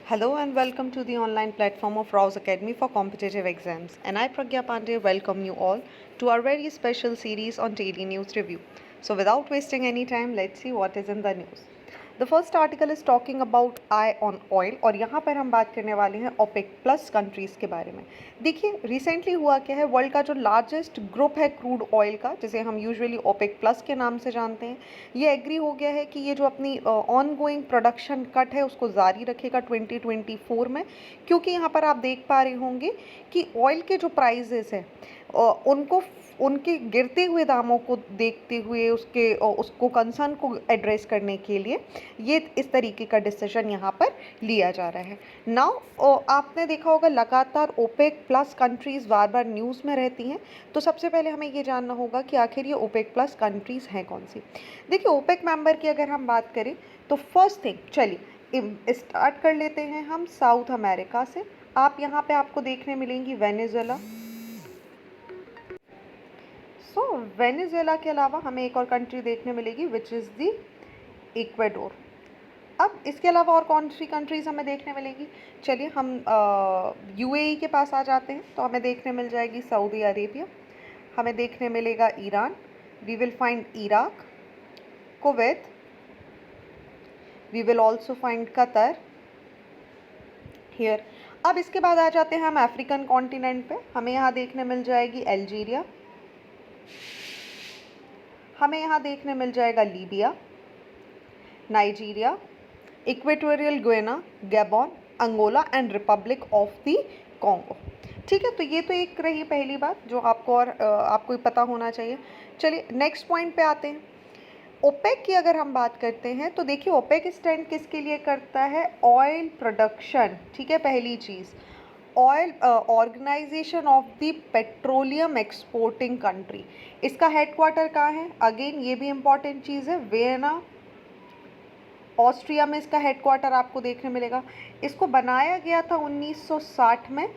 Hello and welcome to the online platform of Rouse Academy for Competitive Exams. And I, Pragya Pandey, welcome you all to our very special series on daily news review. So, without wasting any time, let's see what is in the news. The first article is talking about eye on oil और यहाँ पर हम बात करने वाले हैं OPEC plus countries के बारे में। देखिए रिसेंटली हुआ क्या है, वर्ल्ड का जो लार्जेस्ट ग्रुप है क्रूड ऑयल का, जिसे हम यूजुअली ओपेक प्लस के नाम से जानते हैं, ये एग्री हो गया है कि ये जो अपनी ऑन गोइंग प्रोडक्शन कट है उसको जारी रखेगा 2024 में, क्योंकि यहाँ पर आप देख पा रहे होंगे कि ऑयल के जो प्राइजेस हैं उनको उनके गिरते हुए दामों को देखते हुए उसको कंसर्न को एड्रेस करने के लिए ये इस तरीके का डिसीजन यहाँ पर लिया जा रहा है। नाउ आपने देखा होगा लगातार ओपेक प्लस कंट्रीज़ बार बार न्यूज़ में रहती हैं, तो सबसे पहले हमें ये जानना होगा कि आखिर ये ओपेक प्लस कंट्रीज़ हैं कौन सी। देखिए ओपेक मेंबर की अगर हम बात करें तो फर्स्ट थिंग, चलिए स्टार्ट कर लेते हैं हम साउथ अमेरिका से। आप यहाँ पे आपको देखने मिलेंगी वेनेजुएला। वेनेजुएला के अलावा हमें एक और कंट्री देखने मिलेगी विच इज़ दी इक्वाडोर। अब इसके अलावा और कौन सी कंट्रीज़ हमें देखने मिलेंगी, चलिए हम यूएई के पास आ जाते हैं, तो हमें देखने मिल जाएगी सऊदी अरेबिया, हमें देखने मिलेगा Iran, we will find Iraq, Kuwait, we will also find Qatar here. अब इसके बाद आ जाते हैं हम अफ्रीकन कॉन्टिनेंट पे, हमें यहाँ देखने मिल जाएगी अल्जीरिया, हमें यहाँ देखने मिल जाएगा Libya, Nigeria, Equatorial Guinea, Gabon, Angola and Republic of the Congo. ठीक है, तो ये तो एक रही पहली बात जो आपको पता होना चाहिए। चलिए नेक्स्ट पॉइंट पे आते हैं। ओपेक की अगर हम बात करते हैं तो देखिए ओपेक स्टैंड किसके लिए करता है, ऑयल प्रोडक्शन। ठीक है, पहली चीज़ oil organisation of the petroleum exporting country, इसका हेडक्वार्टर कहाँ है, अगेन ये भी इम्पॉर्टेंट चीज़ है, वियना ऑस्ट्रिया में इसका हेडक्वार्टर आपको देखने मिलेगा। इसको बनाया गया था 1960 में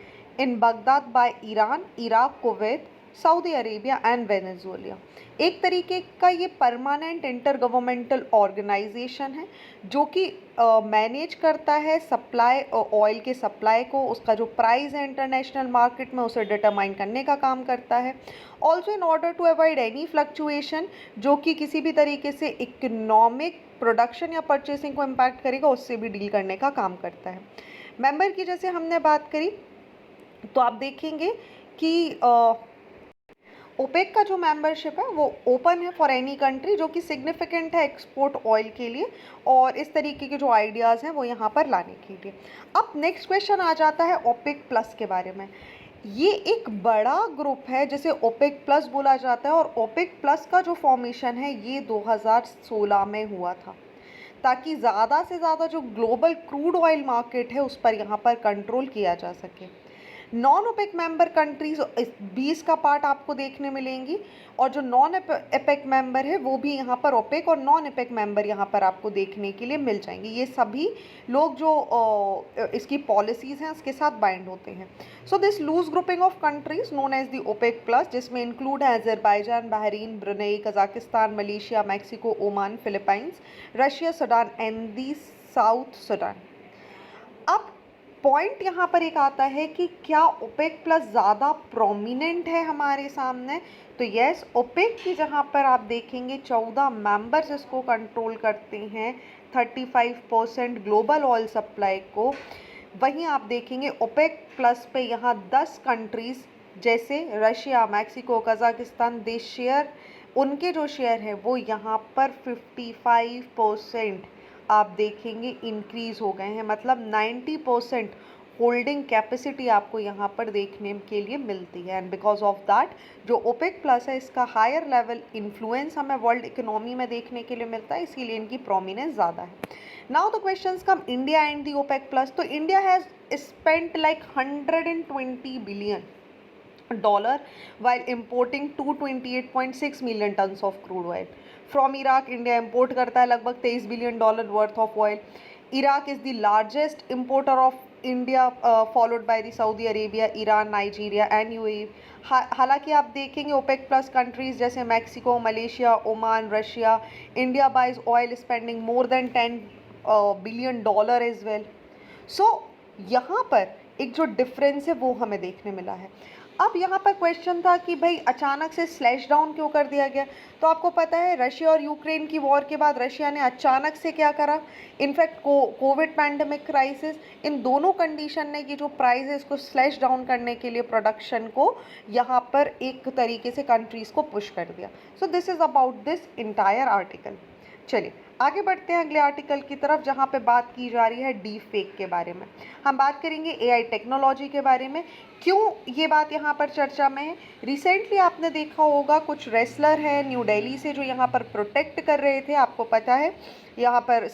इन Baghdad by Iran, Iraq, Kuwait, Saudi Arabia and Venezuela. एक तरीके का ये परमानेंट इंटर गवर्नमेंटल ऑर्गेनाइजेशन है जो कि मैनेज करता है सप्लाई ऑयल के सप्लाई को, उसका जो प्राइस है इंटरनेशनल मार्केट में उसे डिटरमाइन करने का काम करता है। Also in order to avoid any fluctuation जो कि किसी भी तरीके से इकोनॉमिक प्रोडक्शन या परचेसिंग को इम्पैक्ट करेगा, उससे भी डील करने का काम करता है। मेंबर की जैसे हमने बात करी तो आप देखेंगे कि ओपेक का जो मेंबरशिप है वो ओपन है फॉर एनी कंट्री जो कि सिग्निफिकेंट है एक्सपोर्ट ऑयल के लिए, और इस तरीके के जो आइडियाज़ हैं वो यहाँ पर लाने के लिए। अब नेक्स्ट क्वेश्चन आ जाता है ओपेक प्लस के बारे में। ये एक बड़ा ग्रुप है जिसे ओपेक प्लस बोला जाता है, और ओपेक प्लस का जो फॉर्मेशन है ये 2016 में हुआ था ताकि ज़्यादा से ज़्यादा जो ग्लोबल क्रूड ऑयल मार्केट है उस पर यहाँ पर कंट्रोल किया जा सके। नॉन ओपेक मेंबर कंट्रीज 20 का पार्ट आपको देखने मिलेंगी, और जो नॉन एपेक मेंबर है वो भी यहाँ पर ओपेक और नॉन एपेक मेंबर यहाँ पर आपको देखने के लिए मिल जाएंगे। ये सभी लोग जो इसकी पॉलिसीज़ हैं उसके साथ बाइंड होते हैं। So this loose grouping of countries known as the OPEC plus, जिसमें इंक्लूड है Azerbaijan, Bahrain, Brunei, Kazakhstan, Malaysia, Mexico, Oman, Philippines, Russia, Sudan and the South Sudan. अब पॉइंट यहाँ पर एक आता है कि क्या ओपेक प्लस ज़्यादा प्रोमिनेंट है हमारे सामने, तो यस, ओपेक की जहाँ पर आप देखेंगे 14 मेंबर्स इसको कंट्रोल करते हैं 35% ग्लोबल ऑयल सप्लाई को। वहीं आप देखेंगे ओपेक प्लस पे यहाँ 10 कंट्रीज़ जैसे रशिया, मैक्सिको, कजाकिस्तान, दे शेयर, उनके जो शेयर है वो यहाँ पर 55% आप देखेंगे इंक्रीज़ हो गए हैं, मतलब 90% होल्डिंग कैपेसिटी आपको यहाँ पर देखने के लिए मिलती है। एंड बिकॉज ऑफ दैट जो ओपेक प्लस है इसका हायर लेवल इन्फ्लुएंस हमें वर्ल्ड इकोनॉमी में देखने के लिए मिलता है, इसीलिए इनकी प्रोमिनेंस ज़्यादा है। Now the questions come India and the OPEC plus. तो India has spent like 120 billion dollar while importing 228.6 million tons of crude oil from Iraq. India import करता है लगभग 23 billion dollar worth of oil. Iraq is the largest importer of India, followed by the Saudi Arabia, Iran, Nigeria and UAE. हालांकि आप देखेंगे OPEC plus countries जैसे Mexico, Malaysia, Oman, Russia, India buys oil spending more than 10 billion dollar as well. So यहाँ पर एक जो difference है वो हमें देखने मिला है। अब यहाँ पर क्वेश्चन था कि भाई अचानक से स्लैश डाउन क्यों कर दिया गया। तो आपको पता है रशिया और यूक्रेन की वॉर के बाद रशिया ने अचानक से क्या करा, इनफैक्ट कोविड पैंडमिक क्राइसिस, इन दोनों कंडीशन ने कि जो प्राइस है इसको स्लैश डाउन करने के लिए प्रोडक्शन को यहाँ पर एक तरीके से कंट्रीज़ को पुश कर दिया। So this is about this entire article. चलिए आगे बढ़ते हैं अगले आर्टिकल की तरफ, जहाँ पे बात की जा रही है डीप फेक के बारे में। हम बात करेंगे एआई टेक्नोलॉजी के बारे में। क्यों ये बात यहाँ पर चर्चा में है, रिसेंटली आपने देखा होगा कुछ रेसलर हैं न्यू दिल्ली से जो यहाँ पर प्रोटेक्ट कर रहे थे। आपको पता है यहाँ पर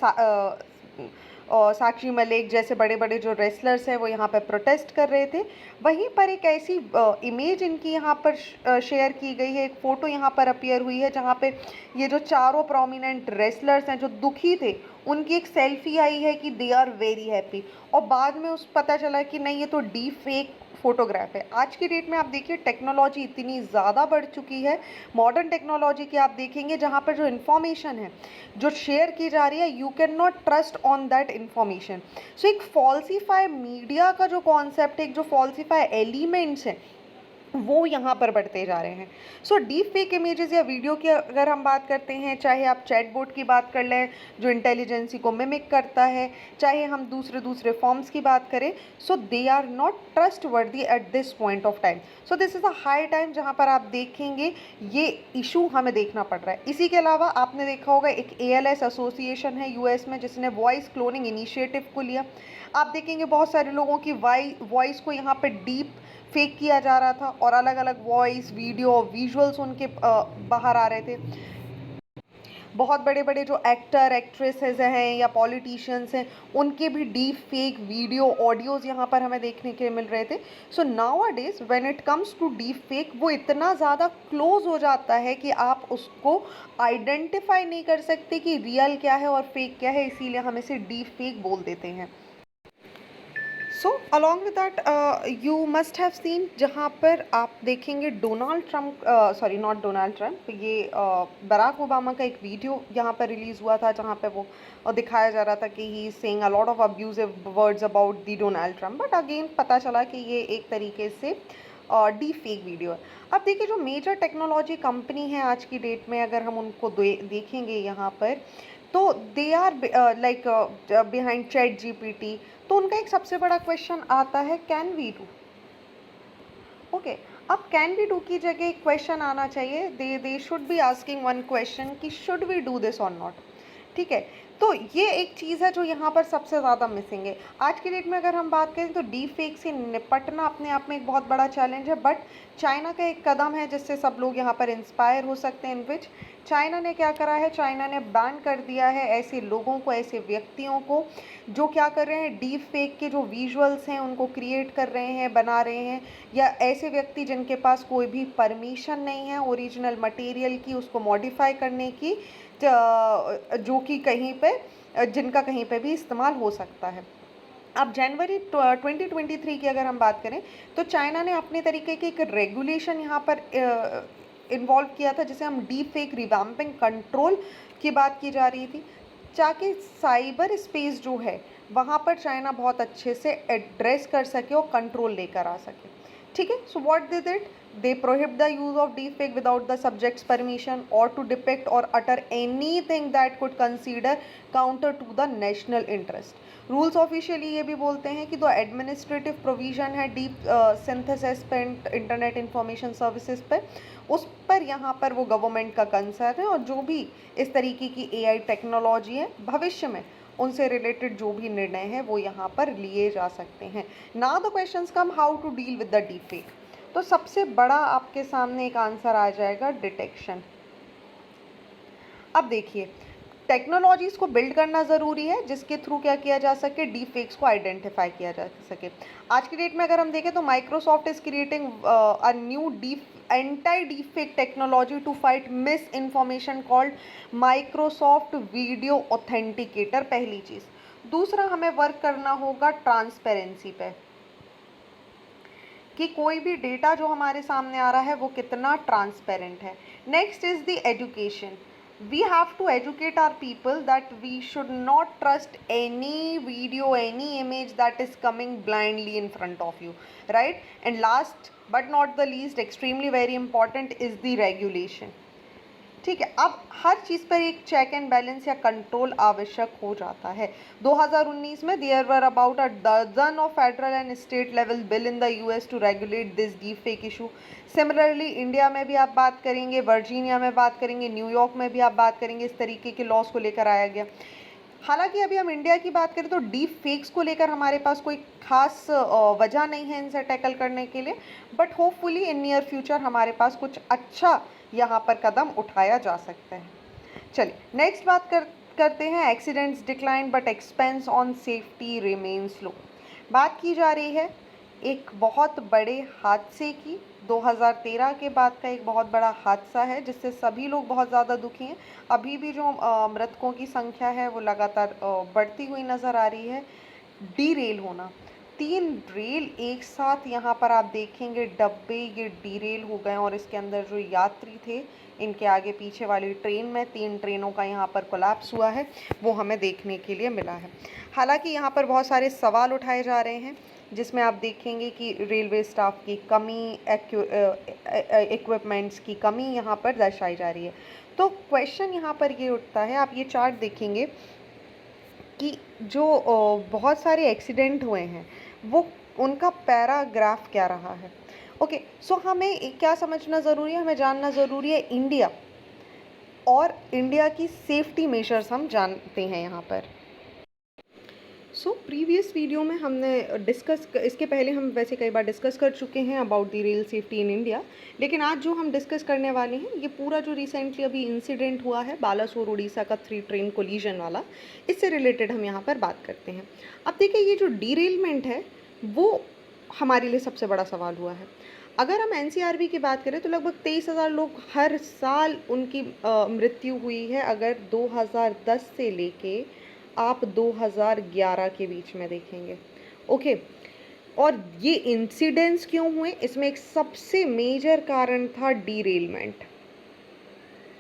साक्षी मलिक जैसे बड़े बड़े जो रेसलर्स हैं वो यहाँ पर प्रोटेस्ट कर रहे थे। वहीं पर एक ऐसी इमेज इनकी यहाँ पर शेयर की गई है, एक फ़ोटो यहाँ पर अपीयर हुई है जहाँ पे ये जो चारों प्रोमिनेंट रेसलर्स हैं जो दुखी थे उनकी एक सेल्फी आई है कि दे आर वेरी हैप्पी, और बाद में उस पता चला कि नहीं ये तो डीप फेक फोटोग्राफ है। आज की डेट में आप देखिए टेक्नोलॉजी इतनी ज़्यादा बढ़ चुकी है, मॉडर्न टेक्नोलॉजी की आप देखेंगे जहाँ पर जो इन्फॉर्मेशन है जो शेयर की जा रही है you can not trust on that information. So एक फॉल्सीफाई मीडिया का जो कॉन्सेप्ट है, एक जो फॉल्सीफाई एलिमेंट्स हैं वो यहाँ पर बढ़ते जा रहे हैं। सो डीप फेक इमेजेस या वीडियो की अगर हम बात करते हैं, चाहे आप चैटबॉट की बात कर लें जो इंटेलिजेंसी को मिमिक करता है, चाहे हम दूसरे फॉर्म्स की बात करें, सो दे आर नॉट ट्रस्ट वर्दी at this point of time. So this is a high time जहाँ पर आप देखेंगे ये इशू हमें देखना पड़ रहा है। इसी के अलावा आपने देखा होगा एक ALS एसोसिएशन है यूएस में जिसने वॉइस क्लोनिंग इनिशिएटिव को लिया। आप देखेंगे बहुत सारे लोगों की वॉइस को यहाँ पे डीप फेक किया जा रहा था और अलग अलग वॉइस वीडियो विजुअल्स उनके बाहर आ रहे थे। बहुत बड़े बड़े जो एक्टर एक्ट्रेसेस हैं या पॉलिटिशियंस हैं उनके भी डीप फेक वीडियो ऑडियोज़ यहाँ पर हमें देखने के मिल रहे थे। So nowadays when it comes to deep fake वो इतना ज़्यादा क्लोज हो जाता है कि आप उसको आइडेंटिफाई नहीं कर सकते कि रियल क्या है और फेक क्या है, इसीलिए हम इसे डीप फेक बोल देते हैं। So along with that you must have seen जहाँ पर आप देखेंगे Donald Trump, sorry not Donald Trump, ये बराक ओबामा का एक वीडियो यहाँ पर रिलीज़ हुआ था जहाँ पे वो दिखाया जा रहा था कि he is saying a lot of abusive words about the Donald Trump, but again पता चला कि ये एक तरीके से डीप फेक वीडियो है। अब देखिए जो मेजर टेक्नोलॉजी कंपनी है आज की डेट में अगर हम उनको देखेंगे यहाँ पर, तो they are like behind ChatGPT. तो उनका एक सबसे बड़ा क्वेश्चन आता है कैन वी डू। ओके, अब कैन वी डू की जगह एक क्वेश्चन आना चाहिए, they should be asking one question कि शुड वी डू दिस और नॉट। ठीक है, तो ये एक चीज़ है जो यहाँ पर सबसे ज़्यादा मिसिंग है। आज की डेट में अगर हम बात करें तो डीप फेक से निपटना अपने आप में एक बहुत बड़ा चैलेंज है, बट चाइना का एक कदम है जिससे सब लोग यहाँ पर इंस्पायर हो सकते हैं। इन विच चाइना ने क्या करा है, चाइना ने बैन कर दिया है ऐसे लोगों को, ऐसे व्यक्तियों को जो क्या कर रहे हैं, डीप फेक के जो विजुअल्स हैं उनको क्रिएट कर रहे हैं, बना रहे हैं, या ऐसे व्यक्ति जिनके पास कोई भी परमिशन नहीं है ओरिजिनल मटेरियल की उसको मॉडिफाई करने की, जो कि कहीं पे जिनका कहीं पे भी इस्तेमाल हो सकता है। अब जनवरी 2023 की अगर हम बात करें तो चाइना ने अपने तरीके के एक रेगुलेशन यहाँ पर इन्वॉल्व किया था जिसे हम डीप फेक रिवैम्पिंग कंट्रोल की बात की जा रही थी, ताकि साइबर स्पेस जो है वहाँ पर चाइना बहुत अच्छे से एड्रेस कर सके और कंट्रोल लेकर आ सके। ठीक है, so what they did, they prohibit the use of deepfake without the subject's permission or to depict or utter anything that could consider counter to the national interest. Rules officially ये भी बोलते हैं कि जो एडमिनिस्ट्रेटिव प्रोविज़न है deep synthesis पे internet information services पे, उस पर यहाँ पर वो गवर्नमेंट का कंसर्न है, और जो भी इस तरीके की एआई टेक्नोलॉजी है भविष्य में उनसे रिलेटेड जो भी निर्णय है वो यहाँ पर लिए जा सकते हैं। Now the questions come how to deal with the deep fake. तो सबसे बड़ा आपके सामने एक आंसर आ जाएगा डिटेक्शन। अब देखिए टेक्नोलॉजीज़ को बिल्ड करना ज़रूरी है जिसके थ्रू क्या किया जा सके, डीप फेक्स को आइडेंटिफाई किया जा सके। आज की डेट में अगर हम देखें तो Microsoft is creating a new anti deep fake technology to fight misinformation called Microsoft video authenticator, पहली चीज़। दूसरा हमें वर्क करना होगा ट्रांसपेरेंसी पे कि कोई भी डेटा जो हमारे सामने आ रहा है वो कितना ट्रांसपेरेंट है। Next is the education, we have to educate our people that we should not trust any video, any image that is coming blindly in front of you, right? And last but not the least, extremely very important is the regulation. ठीक है, अब हर चीज़ पर एक check and balance या control आवश्यक हो जाता है। 2019 में there were about a dozen of federal and state level bill in the US to regulate this deep fake issue. Similarly India में भी आप बात करेंगे, वर्जीनिया में बात करेंगे, न्यूयॉर्क में भी आप बात करेंगे, इस तरीके के लॉस को लेकर आया गया। हालांकि अभी हम इंडिया की बात करें तो डीप फेक्स को लेकर हमारे पास कोई खास वजह नहीं है इनसे टैकल करने के लिए, but hopefully in near future हमारे पास कुछ अच्छा यहाँ पर कदम उठाया जा सकता है। चलिए नेक्स्ट बात करते हैं, accidents decline but expense on safety remains low. बात की जा रही है एक बहुत बड़े हादसे की, 2013 के बाद का एक बहुत बड़ा हादसा है जिससे सभी लोग बहुत ज़्यादा दुखी हैं। अभी भी जो मृतकों की संख्या है वो लगातार बढ़ती हुई नज़र आ रही है। डीरेल होना, 3 रेल एक साथ यहाँ पर आप देखेंगे डब्बे ये डीरेल हो गए और इसके अंदर जो यात्री थे इनके आगे पीछे वाली ट्रेन में 3 ट्रेनों का यहाँ पर कोलैप्स हुआ है, वो हमें देखने के लिए मिला है। हालांकि यहाँ पर बहुत सारे सवाल उठाए जा रहे हैं जिसमें आप देखेंगे कि रेलवे स्टाफ की कमी, इक्विपमेंट्स की कमी यहाँ पर दर्शाई जा रही है। तो क्वेश्चन यहाँ पर ये उठता है, आप ये चार्ट देखेंगे कि जो बहुत सारे एक्सीडेंट हुए हैं वो उनका पैराग्राफ क्या रहा है। ओके, सो हमें क्या समझना ज़रूरी है, हमें जानना ज़रूरी है इंडिया और इंडिया की सेफ्टी मेजर्स हम जानते हैं यहाँ पर। सो प्रीवियस वीडियो में हमने डिस्कस, इसके पहले हम वैसे कई बार डिस्कस कर चुके हैं about the rail safety in India, लेकिन आज जो हम डिस्कस करने वाले हैं ये पूरा जो रिसेंटली अभी इंसिडेंट हुआ है बालासोर उड़ीसा का 3 ट्रेन कोलिजन वाला, इससे रिलेटेड हम यहाँ पर बात करते हैं। अब देखिए ये जो डीरेलमेंट है वो हमारे लिए सबसे बड़ा सवाल हुआ है। अगर हम एनसीआरबी की बात करें तो लगभग 23,000 लोग हर साल उनकी मृत्यु हुई है, अगर 2010 से लेके आप 2011 के बीच में देखेंगे। ओके, और ये इंसिडेंट्स क्यों हुए, इसमें एक सबसे मेजर कारण था डीरेलमेंट,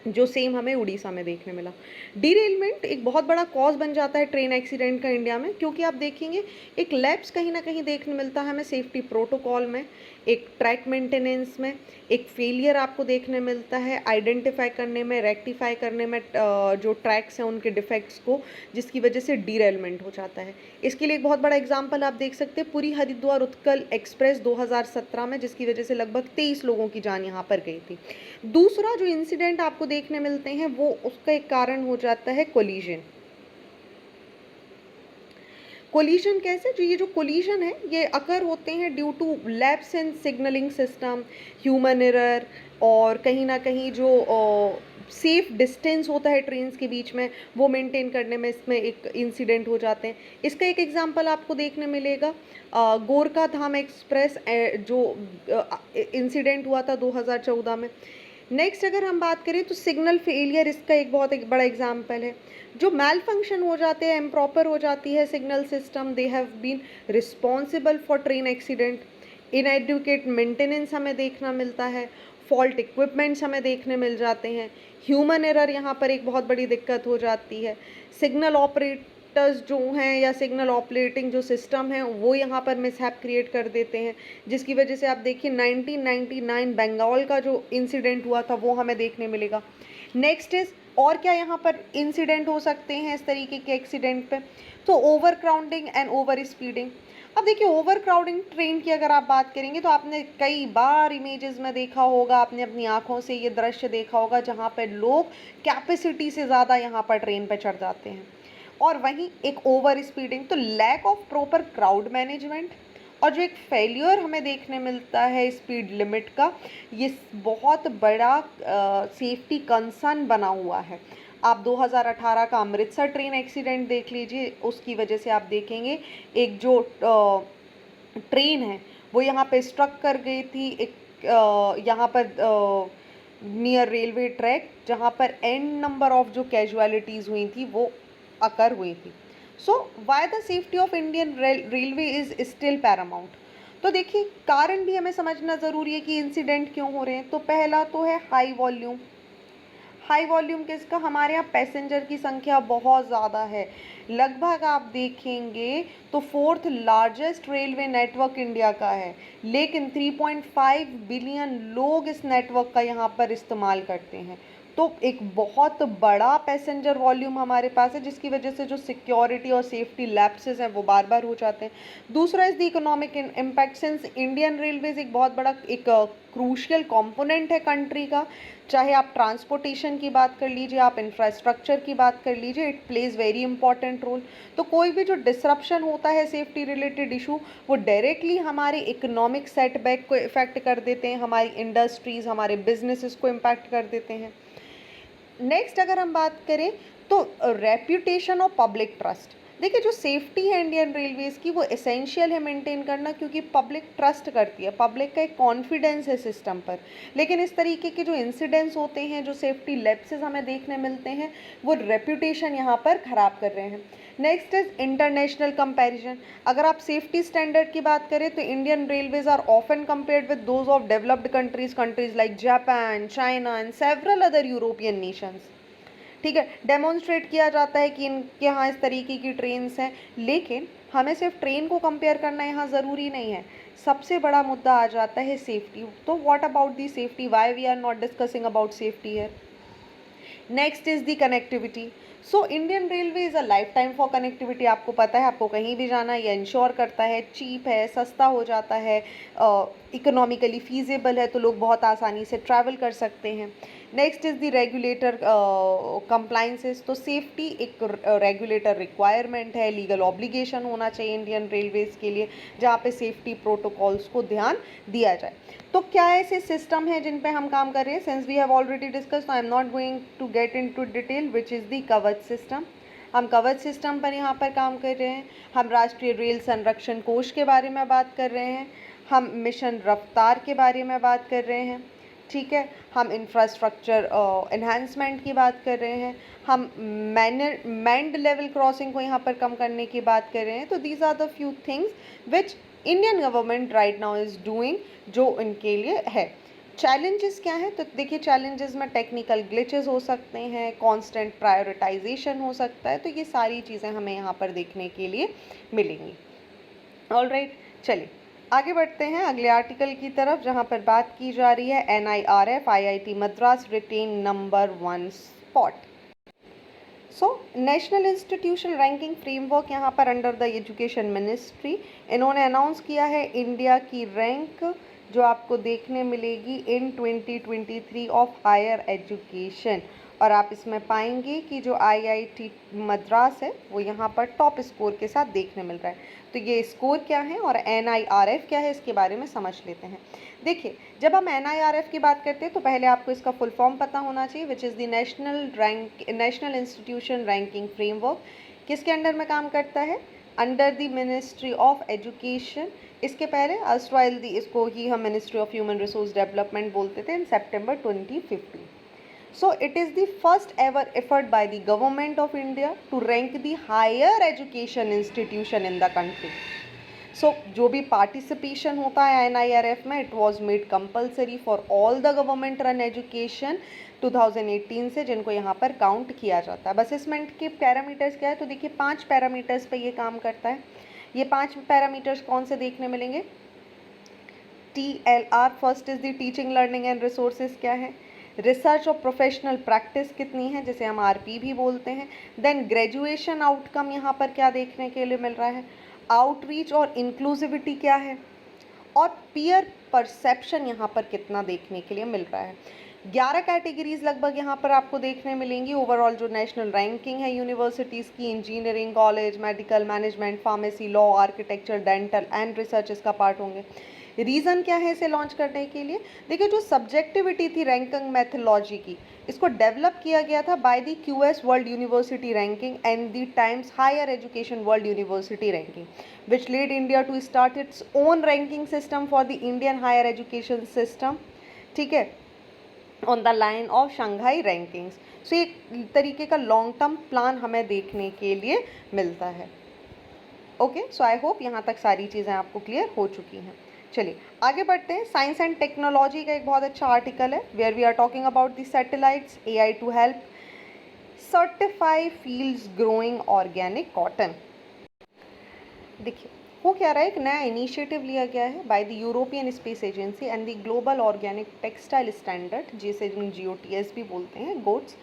जो सेम हमें उड़ीसा में देखने मिला। डीरेलमेंट एक बहुत बड़ा कॉज बन जाता है ट्रेन एक्सीडेंट का इंडिया में, क्योंकि आप देखेंगे एक लैप्स कहीं ना कहीं देखने मिलता है हमें सेफ्टी प्रोटोकॉल में, एक ट्रैक मेंटेनेंस में, एक फेलियर आपको देखने मिलता है आइडेंटिफाई करने में, रेक्टिफाई करने में जो ट्रैक्स हैं उनके डिफेक्ट्स को, जिसकी वजह से डीरेलमेंट हो जाता है। इसके लिए एक बहुत बड़ा एग्जाम्पल आप देख सकते हैं पुरी हरिद्वार उत्कल एक्सप्रेस 2017 में, जिसकी वजह से लगभग 23 लोगों की जान यहाँ पर गई थी। दूसरा जो इंसिडेंट आपको देखने मिलते हैं वो उसका एक कारण हो जाता है कोलिजन। कोलिजन कैसे, जो ये जो कोलिजन है ये अकर होते हैं due to lapse in signalling system, human error, और कहीं ना कहीं जो सेफ डिस्टेंस होता है ट्रेन्स के बीच में वो मेंटेन करने में इसमें एक इंसिडेंट हो जाते हैं। इसका एक एग्जांपल आपको देखने मिलेगा गोरखा धाम एक्सप्रेस जो इंसिडेंट हुआ था 2014 में। नेक्स्ट अगर हम बात करें तो सिग्नल फेलियर, इसका एक बहुत एक बड़ा एग्जाम्पल है। जो मैल फंक्शन हो जाते हैं, इम्प्रॉपर हो जाती है signal system, they have been responsible for train accident. Inadequate maintenance हमें देखना मिलता है, फॉल्ट इक्विपमेंट्स हमें देखने मिल जाते हैं, ह्यूमन एरर यहाँ पर एक बहुत बड़ी दिक्कत हो जाती है, सिग्नल ऑपरेटर्स जो हैं या सिग्नल ऑपरेटिंग जो सिस्टम है वो यहाँ पर मिसहैप क्रिएट कर देते हैं, जिसकी वजह से आप देखिए 1999 बंगाल का जो इंसिडेंट हुआ था वो हमें देखने मिलेगा। नेक्स्ट इज, और क्या यहाँ पर इंसिडेंट हो सकते हैं इस तरीके के एक्सीडेंट पे, तो over crowding and over speeding. अब देखिए ओवर क्राउडिंग ट्रेन की अगर आप बात करेंगे तो आपने कई बार इमेजेस में देखा होगा, आपने अपनी आंखों से ये दृश्य देखा होगा जहाँ पर लोग कैपेसिटी से ज़्यादा यहाँ पर ट्रेन पर चढ़ जाते हैं, और वहीं एक ओवर स्पीडिंग, तो lack of proper crowd management और जो एक फेलियर हमें देखने मिलता है स्पीड लिमिट का, ये बहुत बड़ा सेफ्टी कंसर्न बना हुआ है। आप 2018 का अमृतसर ट्रेन एक्सीडेंट देख लीजिए, उसकी वजह से आप देखेंगे एक जो ट्रेन है वो यहाँ पे स्ट्रक कर गई थी एक यहाँ पर नियर रेलवे ट्रैक, जहाँ पर एंड नंबर ऑफ जो कैजुअलिटीज़ हुई थी वो अकर हुई थी। So why the safety of Indian railway is still paramount. तो देखिए कारण भी हमें समझना ज़रूरी है कि इंसिडेंट क्यों हो रहे हैं। तो पहला तो है हाई वॉल्यूम। हाई वॉल्यूम किसका? हमारे यहाँ पैसेंजर की संख्या बहुत ज़्यादा है, लगभग आप देखेंगे तो fourth largest railway network India का है, लेकिन 3.5 बिलियन लोग इस नेटवर्क का यहाँ पर इस्तेमाल करते हैं। तो एक बहुत बड़ा पैसेंजर वॉल्यूम हमारे पास है, जिसकी वजह से जो सिक्योरिटी और सेफ्टी लैप्सेस हैं वो बार बार हो जाते हैं। दूसरा is the economic impact, since Indian railways एक बहुत बड़ा एक क्रूशियल कंपोनेंट है कंट्री का। चाहे आप ट्रांसपोर्टेशन की बात कर लीजिए, आप इंफ्रास्ट्रक्चर की बात कर लीजिए, it plays very important role. तो कोई भी जो डिसरप्शन होता है सेफ्टी रिलेटेड इशू, वो डायरेक्टली हमारे इकोनॉमिक सेटबैक को इफेक्ट कर देते हैं, हमारी इंडस्ट्रीज, हमारे बिजनेसेस को इम्पैक्ट कर देते हैं। नेक्स्ट अगर हम बात करें तो रेप्यूटेशन और पब्लिक ट्रस्ट। देखिए, जो सेफ्टी है इंडियन रेलवेज़ की वो एसेंशियल है मेंटेन करना, क्योंकि पब्लिक ट्रस्ट करती है, पब्लिक का एक कॉन्फिडेंस है सिस्टम पर। लेकिन इस तरीके के जो इंसिडेंट्स होते हैं, जो सेफ्टी लैप्सेस हमें देखने मिलते हैं, वो रेप्यूटेशन यहाँ पर ख़राब कर रहे हैं। Next is international comparison. अगर आप सेफ्टी स्टैंडर्ड की बात करें तो Indian Railways are often compared with those of developed countries like Japan, China and several other European nations. ठीक है, डेमोन्स्ट्रेट किया जाता है कि इनके यहाँ इस तरीके की ट्रेन्स हैं, लेकिन हमें सिर्फ ट्रेन को कंपेयर करना यहाँ ज़रूरी नहीं है। सबसे बड़ा मुद्दा आ जाता है सेफ्टी। तो what about the safety, why we are not discussing about safety है। Next is the connectivity. So Indian railway is a life time for connectivity. आपको पता है, आपको कहीं भी जाना ये इंश्योर करता है, चीप है, सस्ता हो जाता है, इकोनॉमिकली फीजेबल है, तो लोग बहुत आसानी से ट्रैवल कर सकते हैं। Next is the regulator compliances. तो सेफ्टी एक रेगुलेटर रिक्वायरमेंट है, लीगल ऑब्लिगेशन होना चाहिए इंडियन रेलवेज़ के लिए, जहाँ पे सेफ्टी प्रोटोकॉल्स को ध्यान दिया जाए। तो क्या ऐसे सिस्टम है जिन पे हम काम कर रहे हैं? Since we have already discuss, I am not going to get in to detail, which is the Kavach system. हम कवच सिस्टम पर यहाँ पर काम कर रहे हैं। हम राष्ट्रीय रेल संरक्षण कोष के बारे में बात कर रहे हैं। हम मिशन रफ्तार के बारे में बात कर रहे हैं। ठीक है, हम इंफ्रास्ट्रक्चर एनहांसमेंट की बात कर रहे हैं। हम मैन्ड लेवल क्रॉसिंग को यहाँ पर कम करने की बात कर रहे हैं। तो these are the few things which Indian government right now is doing, जो इनके लिए है। चैलेंजेस क्या हैं? तो देखिए, चैलेंजेस में टेक्निकल ग्लिचेस हो सकते हैं, कांस्टेंट प्रायोरिटाइजेशन हो सकता है, तो ये सारी चीज़ें हमें यहाँ पर देखने के लिए मिलेंगी। ऑलराइट, चलिए आगे बढ़ते हैं अगले आर्टिकल की तरफ, जहाँ पर बात की जा रही है NIRF IIT Madras retain number 1 spot. So national institution ranking framework यहाँ पर अंडर द एजुकेशन मिनिस्ट्री, इन्होंने अनाउंस किया है इंडिया की रैंक जो आपको देखने मिलेगी इन 2023 ऑफ हायर एजुकेशन। और आप इसमें पाएंगे कि जो IIT मद्रास है वो यहाँ पर टॉप स्कोर के साथ देखने मिल रहा है। तो ये स्कोर क्या है और NIRF क्या है, इसके बारे में समझ लेते हैं। देखिए, जब हम NIRF की बात करते हैं तो पहले आपको इसका फुल फॉर्म पता होना चाहिए, which is the national institution ranking framework. किसके अंडर में काम करता है? Under the ministry of education. इसके पहले अस्वाइल दी इसको ही हम ministry of human resource development बोलते थे, इन सितंबर 2015। So it is the first ever effort by the government of India to rank the higher education institution in the country. So जो भी participation होता है NIRF में, it was made compulsory for all the government run education 2018 से, जिनको यहाँ पर count किया जाता है। असेसमेंट के पैरामीटर्स क्या है? तो देखिए, 5 पैरामीटर्स पे ये काम करता है। ये 5 पैरामीटर्स कौन से देखने मिलेंगे? TLR, first is the teaching learning and resources क्या है? रिसर्च और प्रोफेशनल प्रैक्टिस कितनी है, जिसे हम RP भी बोलते हैं। देन ग्रेजुएशन आउटकम यहाँ पर क्या देखने के लिए मिल रहा है? आउटरीच और इंक्लूसिविटी क्या है? और पीयर परसेप्शन यहाँ पर कितना देखने के लिए मिल रहा है? 11 कैटेगरीज लगभग यहाँ पर आपको देखने मिलेंगी। ओवरऑल जो नेशनल रैंकिंग है यूनिवर्सिटीज़ की, engineering college, medical, management, pharmacy, law, architecture, dental and research इसका पार्ट होंगे। रीज़न क्या है इसे लॉन्च करने के लिए? देखिए, जो सब्जेक्टिविटी थी रैंकिंग मैथोलॉजी की, इसको डेवलप किया गया था by the QS world university ranking and the Times higher education world university ranking, which led India to start its own ranking system for the Indian higher education system. ठीक है, on the line of Shanghai rankings. So एक तरीके का long term plan हमें देखने के लिए मिलता है। ओके, सो आई होप यहाँ तक सारी चीज़ें आपको क्लियर हो चुकी हैं। चलिए आगे बढ़ते हैं। साइंस एंड टेक्नोलॉजी का एक बहुत अच्छा आर्टिकल है where we are talking about the satellites AI to help certify fields growing organic cotton. देखिए हो क्या रहा है, एक नया इनिशिएटिव लिया गया है by the European space agency and the global organic textile standard, जिसे GOTS भी बोलते हैं, गोट्स।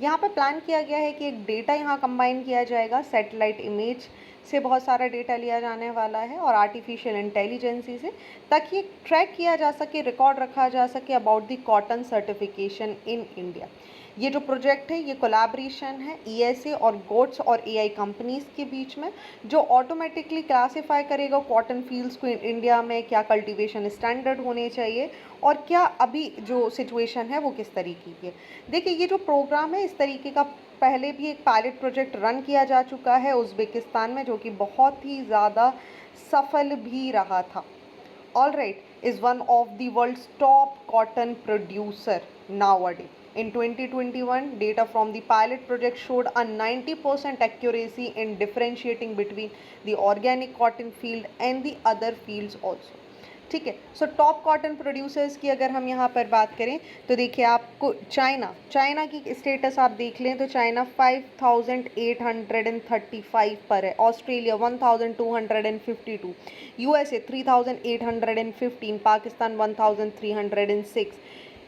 यहाँ पर प्लान किया गया है कि एक डेटा यहाँ कंबाइन किया जाएगा, सैटेलाइट इमेज से बहुत सारा डेटा लिया जाने वाला है और आर्टिफिशियल इंटेलिजेंसी से, ताकि ट्रैक किया जा सके, रिकॉर्ड रखा जा सके about the cotton certification in India. ये जो प्रोजेक्ट है ये कोलैबोरेशन है ESA और गोट्स और AI कंपनीज़ के बीच में, जो ऑटोमेटिकली क्लासीफाई करेगा कॉटन फील्ड्स को इंडिया में, क्या कल्टीवेशन स्टैंडर्ड होने चाहिए और क्या अभी जो सिचुएशन है वो किस तरीके की है। देखिए ये जो प्रोग्राम है इस तरीके का पहले भी एक पायलट प्रोजेक्ट रन किया जा चुका है उज़्बेकिस्तान में, जो कि बहुत ही ज़्यादा सफल भी रहा था। All right, is one of the world's top cotton producer nowadays. In 2021, data from the pilot project showed a 90% accuracy in differentiating between the organic cotton field and the other fields also. ठीक है, so top cotton producers की अगर हम यहाँ पर बात करें तो देखिए आपको चाइना की स्टेटस आप देख लें तो चाइना 5835 पर है, ऑस्ट्रेलिया 1252, USA 3815, पाकिस्तान 1306,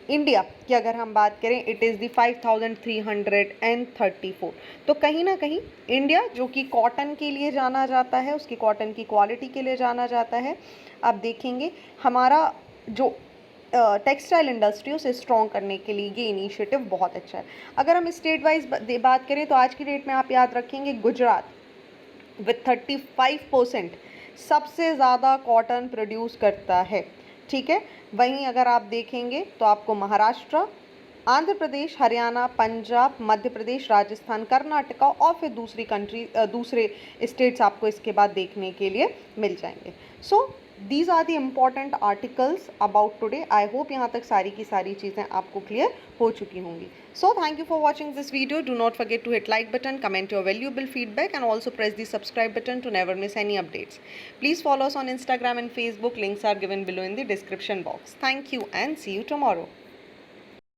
इंडिया की अगर हम बात करें इट इज़ दी 5334। तो कहीं ना कहीं इंडिया जो कि कॉटन के लिए जाना जाता है, उसकी कॉटन की क्वालिटी के लिए जाना जाता है। आप देखेंगे हमारा जो टेक्सटाइल इंडस्ट्री उसे स्ट्रॉन्ग करने के लिए ये इनिशिएटिव बहुत अच्छा है। अगर हम स्टेट वाइज बात करें तो आज की डेट में आप याद रखेंगे गुजरात विथ 35% सबसे ज़्यादा कॉटन प्रोड्यूस करता है, ठीक है। वहीं अगर आप देखेंगे तो आपको महाराष्ट्र, आंध्र प्रदेश, हरियाणा, पंजाब, मध्य प्रदेश, राजस्थान, कर्नाटका और फिर दूसरे स्टेट्स आपको इसके बाद देखने के लिए मिल जाएंगे। So these are the important articles about today. I hope यहाँ तक सारी की सारी चीज़ें आपको क्लियर हो चुकी होंगी। So thank you for watching this video. Do not forget to hit like button, comment your valuable feedback and also press the subscribe button to never miss any updates. Please follow us on Instagram and Facebook. Links are given below in the description box. Thank you and see you tomorrow.